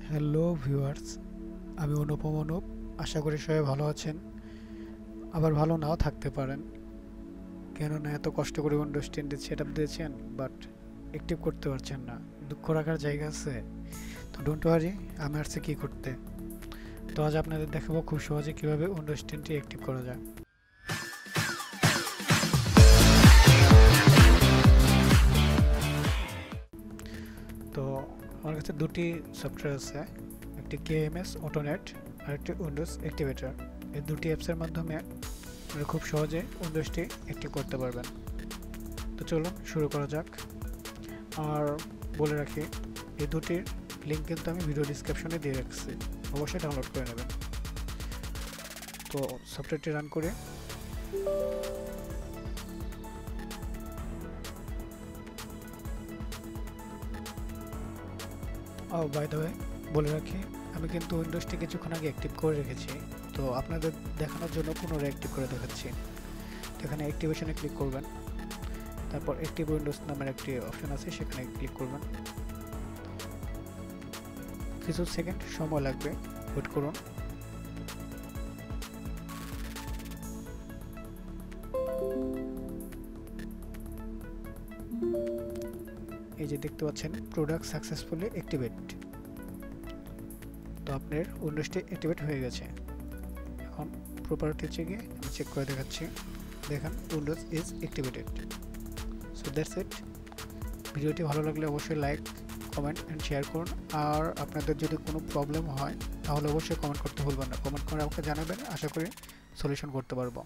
Hello viewers, আমি অনুপ। আশা করি সবাই ভালো আছেন। আবার ভালো নাও থাকতে পারেন, কেননা এত কষ্ট করে উইন্ডোজ 10 সেট আপ দিয়েছেন বাট অ্যাক্টিভ করতে পারছেন না। দুঃখ রাখার জায়গা আছে? তো ডোন্ট ওয়ারি, আমি আসছি কী করতে। তো আজ আপনাদের দেখাবো খুব সহজে কীভাবে উইন্ডোজ 10টি অ্যাক্টিভ করা যায়। তো আমার কাছে দুটি সফটওয়্যার আছে, একটি কেএমএস অটোনেট আর একটি উইন্ডোজ অ্যাক্টিভেটর। এই দুটি অ্যাপসের মাধ্যমে আপনি খুব সহজে উইন্ডোজটি অ্যাক্টিভ করতে পারবেন। তো চলুন শুরু করা যাক। আর বলে রাখি, এই দুটির লিঙ্ক কিন্তু আমি ভিডিও ডিসক্রিপশনে দিয়ে রাখছি, অবশ্যই ডাউনলোড করে নেবেন। তো সফটওয়্যারটি রান করে বাই দ্য ওয়ে বলে রাখি, আমি কিন্তু উইন্ডোজটি কিছুক্ষণ আগে অ্যাক্টিভ করে রেখেছি। তো আপনাদের দেখানোর জন্য পুনরায় অ্যাক্টিভ করে দেখাচ্ছি। তো এখানে অ্যাক্টিভেশনে ক্লিক করবেন, তারপর অ্যাক্টিভ উইন্ডোজ নামের একটি অপশন আছে, সেখানে ক্লিক করবেন। কিছু সেকেন্ড সময় লাগবে, ওয়েট করুন। এই যে দেখতে পাচ্ছেন, প্রোডাক্ট সাকসেসফুলি অ্যাক্টিভেট। তো আপনার উইন্ডোজটি অ্যাক্টিভেট হয়ে গেছে। এখন প্রপার্টিতে গিয়ে আমি চেক করে দেখাচ্ছি। দেখেন, Windows is activated. So that's it. ভিডিওটি ভালো লাগলে অবশ্যই লাইক, কমেন্ট অ্যান্ড শেয়ার করুন। আর আপনাদের যদি কোনো প্রবলেম হয় তাহলে অবশ্যই কমেন্ট করতে ভুলবেন না। কমেন্ট করে আমাকে জানাবেন, আশা করি সলিউশন করতে পারবো।